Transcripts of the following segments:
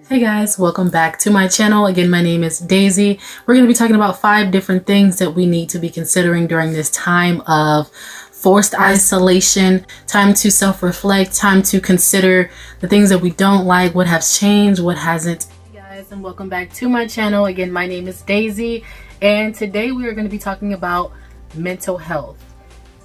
Hey guys, welcome back to my channel. Again, my name is Daisy. We're going to be talking about 5 different things that we need to be considering during this time of forced isolation, time to self-reflect, time to consider the things that we don't like, what has changed, what hasn't. Hey guys, and welcome back to my channel. Again, my name is Daisy, and today we are going to be talking about mental health.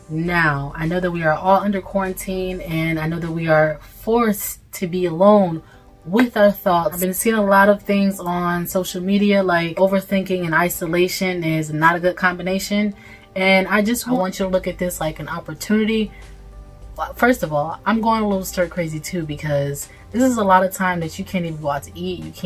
Now, I know that we are all under quarantine, and I know that we are forced to be alone with our thoughts. I've been seeing a lot of things on social media, like overthinking and isolation is not a good combination. And I want you to look at this like an opportunity. First of all, I'm going a little stir crazy too, because this is a lot of time that you can't even go out to eat.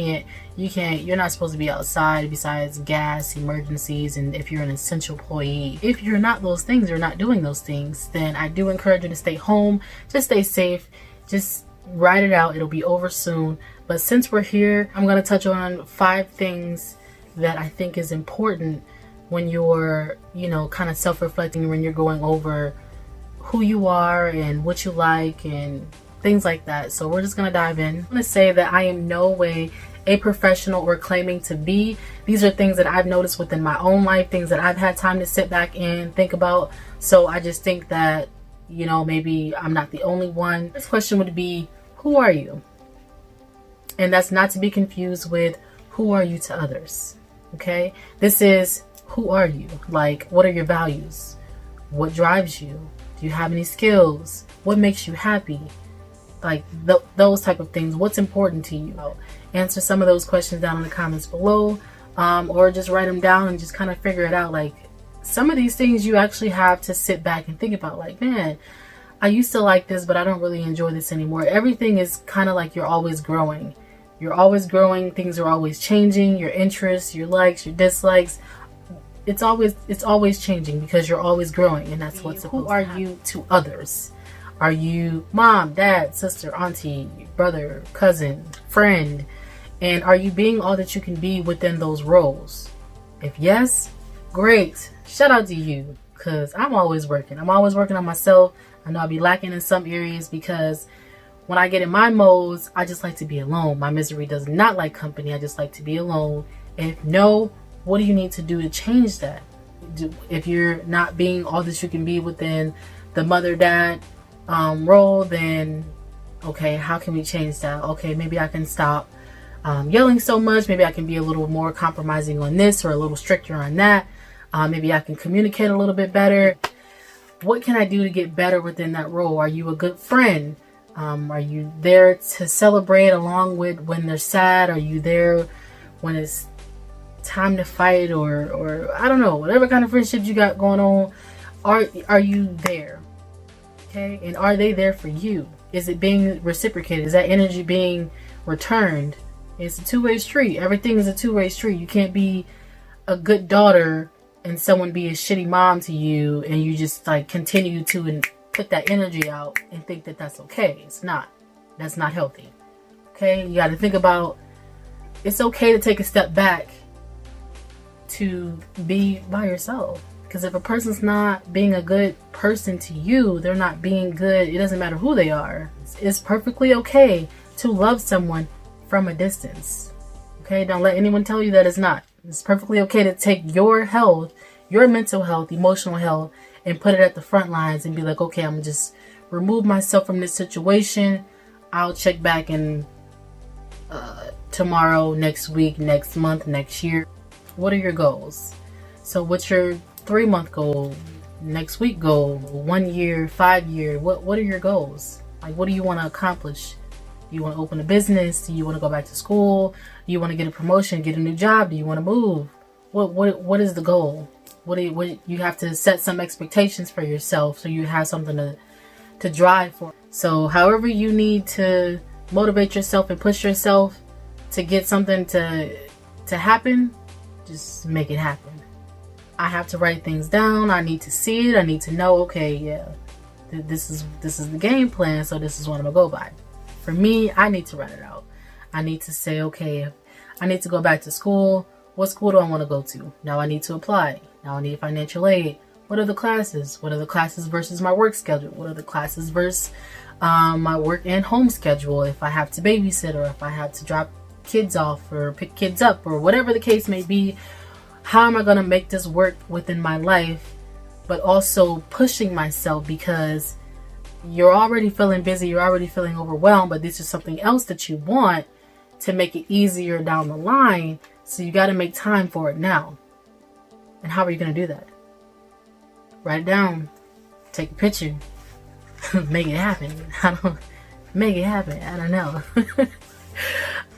You're not supposed to be outside besides gas, emergencies, and if you're an essential employee. If you're not those things, you're not doing those things, then I do encourage you to stay home. Just stay safe. Just ride it out. It'll be over soon. But since we're here, I'm going to touch on 5 things that I think is important when you're, kind of self-reflecting, when you're going over who you are and what you like and things like that. So we're just going to dive in. I'm going to say that I am no way a professional or claiming to be. These are things that I've noticed within my own life, things that I've had time to sit back and think about. So I just think that, maybe I'm not the only one. This question would be, who are you? And that's not to be confused with who are you to others. Okay? This is, who are you? Like, what are your values? What drives you? Do you have any skills? What makes you happy? Like those type of things. What's important to you? Answer some of those questions down in the comments below, or just write them down and just kind of figure it out. Like, some of these things you actually have to sit back and think about. Like, man, I used to like this, but I don't really enjoy this anymore. Everything is kind of like you're always growing. You're always growing. Things are always changing. Your interests, your likes, your dislikes. It's always changing because you're always growing, and that's what's supposed to happen. Who are you to others? Are you mom, dad, sister, auntie, brother, cousin, friend? And are you being all that you can be within those roles? If yes, great. Shout out to you, because I'm always working. I'm always working on myself. I know I'll be lacking in some areas because when I get in my modes, I just like to be alone. My misery does not like company. I just like to be alone. And if no, what do you need to do to change that? If you're not being all that you can be within the mother-dad role, then okay, how can we change that? Okay, maybe I can stop yelling so much. Maybe I can be a little more compromising on this or a little stricter on that. Maybe I can communicate a little bit better. What can I do to get better within that role? Are you a good friend? Are you there to celebrate along with when they're sad? Are you there when it's time to fight, or I don't know, whatever kind of friendships you got going on? Are you there? Okay, and are they there for you? Is it being reciprocated? Is that energy being returned? It's a two-way street. Everything is a two-way street. You can't be a good daughter and someone be a shitty mom to you, and you just like continue to and put that energy out and think that that's okay. It's not. That's not healthy. Okay, you got to think about, it's okay to take a step back to be by yourself. Because if a person's not being a good person to you, they're not being good. It doesn't matter who they are. It's perfectly okay to love someone from a distance. Okay, don't let anyone tell you that it's not. It's perfectly okay to take your health, your mental health, emotional health, and put it at the front lines and be like, okay, I'm gonna just remove myself from this situation. I'll check back in tomorrow, next week, next month, next year. What are your goals? So what's your 3-month goal, next week goal, 1 year, 5 year? What are your goals? Like, what do you want to accomplish? Do you want to open a business? Do you want to go back to school? Do you want to get a promotion, get a new job? Do you want to move? What is the goal? What you have to set some expectations for yourself, so you have something to drive for. So however you need to motivate yourself and push yourself to get something to happen, just make it happen. I have to write things down. I need to see it. I need to know, okay, yeah, this is the game plan, so this is what I'm gonna go by. For me, I need to write it out. I need to say, okay, I need to go back to school. What school do I want to go to? Now I need to apply. Now I need financial aid. What are the classes? What are the classes versus my work schedule? What are the classes versus my work and home schedule? If I have to babysit, or if I have to drop kids off or pick kids up or whatever the case may be. How am I going to make this work within my life, but also pushing myself, because you're already feeling busy, you're already feeling overwhelmed, but this is something else that you want to make it easier down the line. So you got to make time for it now. And how are you going to do that? Write it down, take a picture, make it happen. Make it happen. I don't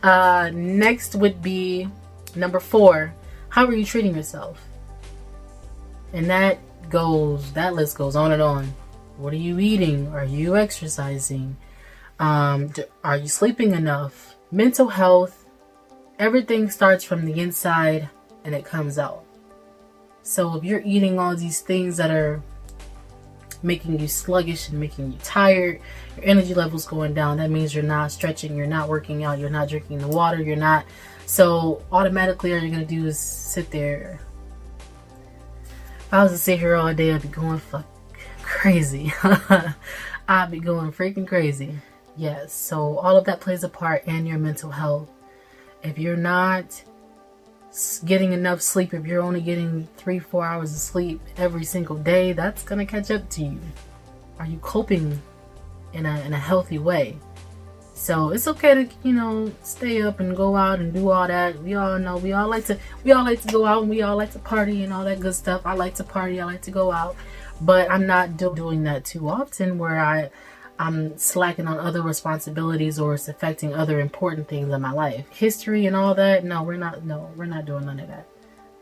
know. Next would be number 4. How are you treating yourself? And that list goes on and on. What are you eating? Are you exercising? Are you sleeping enough? Mental health. Everything starts from the inside and it comes out. So if you're eating all these things that are making you sluggish and making you tired, your energy levels going down, that means you're not stretching, you're not working out, you're not drinking the water, you're not. So automatically all you're going to do is sit there. If I was to sit here all day, I'd be going crazy. I'd be going freaking crazy. Yes, so all of that plays a part in your mental health. If you're not getting enough sleep, if you're only getting 3-4 hours of sleep every single day, that's gonna catch up to you. Are you coping in a healthy way? So it's okay to, stay up and go out and do all that. We all know we all like to go out and we all like to party and all that good stuff. I like to party, I like to go out, but I'm not doing that too often where I'm slacking on other responsibilities or it's affecting other important things in my life. History and all that, no, we're not doing none of that.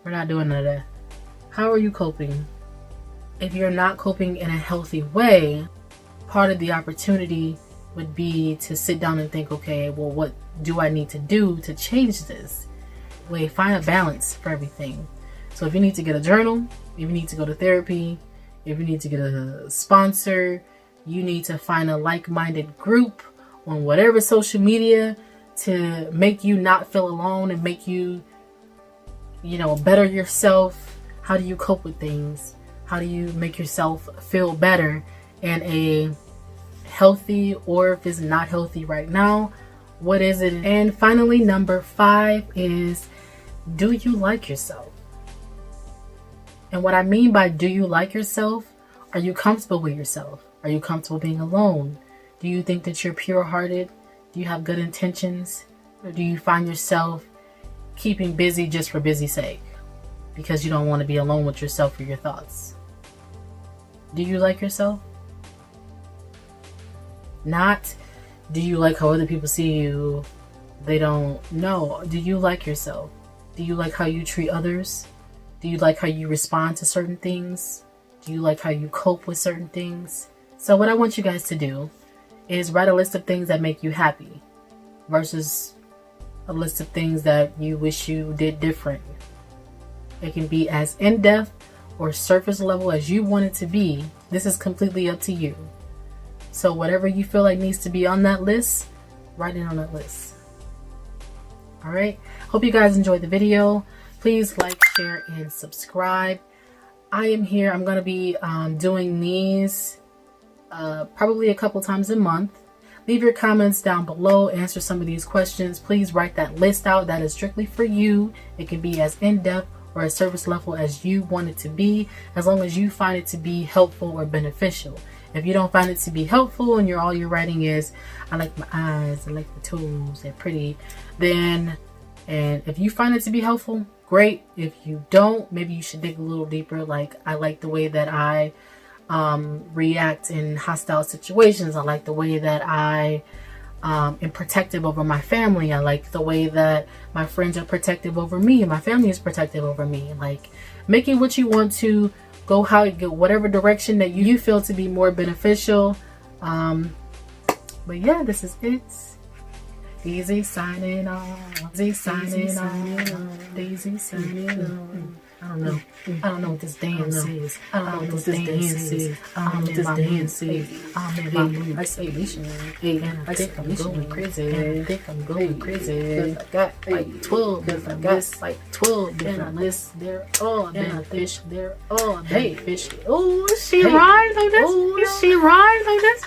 We're not doing none of that. How are you coping? If you're not coping in a healthy way, part of the opportunity would be to sit down and think, okay, well, what do I need to do to change this? Find a balance for everything. So if you need to get a journal, if you need to go to therapy, if you need to get a sponsor, you need to find a like-minded group on whatever social media to make you not feel alone and make you, better yourself. How do you cope with things? How do you make yourself feel better in a healthy, or if it's not healthy right now, what is it? And finally, number 5 is, do you like yourself? And what I mean by do you like yourself, are you comfortable with yourself? Are you comfortable being alone? Do you think that you're pure-hearted? Do you have good intentions? Or do you find yourself keeping busy just for busy's sake because you don't want to be alone with yourself or your thoughts? Do you like yourself? Not, do you like how other people see you? They don't know. Do you like yourself? Do you like how you treat others? Do you like how you respond to certain things? Do you like how you cope with certain things? So what I want you guys to do is write a list of things that make you happy versus a list of things that you wish you did different. It can be as in-depth or surface level as you want it to be. This is completely up to you. So whatever you feel like needs to be on that list, write it on that list. All right. Hope you guys enjoyed the video. Please like, share, and subscribe. I am here. I'm going to be doing these probably a couple times a month. Leave your comments down below. Answer some of these questions. Please write that list out. That is strictly for you. It can be as in-depth or as surface level as you want it to be, as long as you find it to be helpful or beneficial. If you don't find it to be helpful and all you're writing is, I like my eyes, I like the toes, they're pretty, and if you find it to be helpful, great. If you don't, maybe you should dig a little deeper. Like, I like the way that I react in hostile situations. I like the way that I am protective over my family. I like the way that my friends are protective over me and my family is protective over me. Like, make it what you want to. Go whatever direction that you feel to be more beneficial. But yeah, this is it. Daisy signing off. Daisy signing off. Daisy signing off. I don't know what this dance is. I don't know what this dance is. I'm in my dance is. I'm in my isolation. And I think I'm going crazy. I think I'm going crazy. Cause I got like 12 different lists. Like 12 different lists. They're all beneficial. They're all beneficial. Oh, she rhymed on this. She rhymed on this.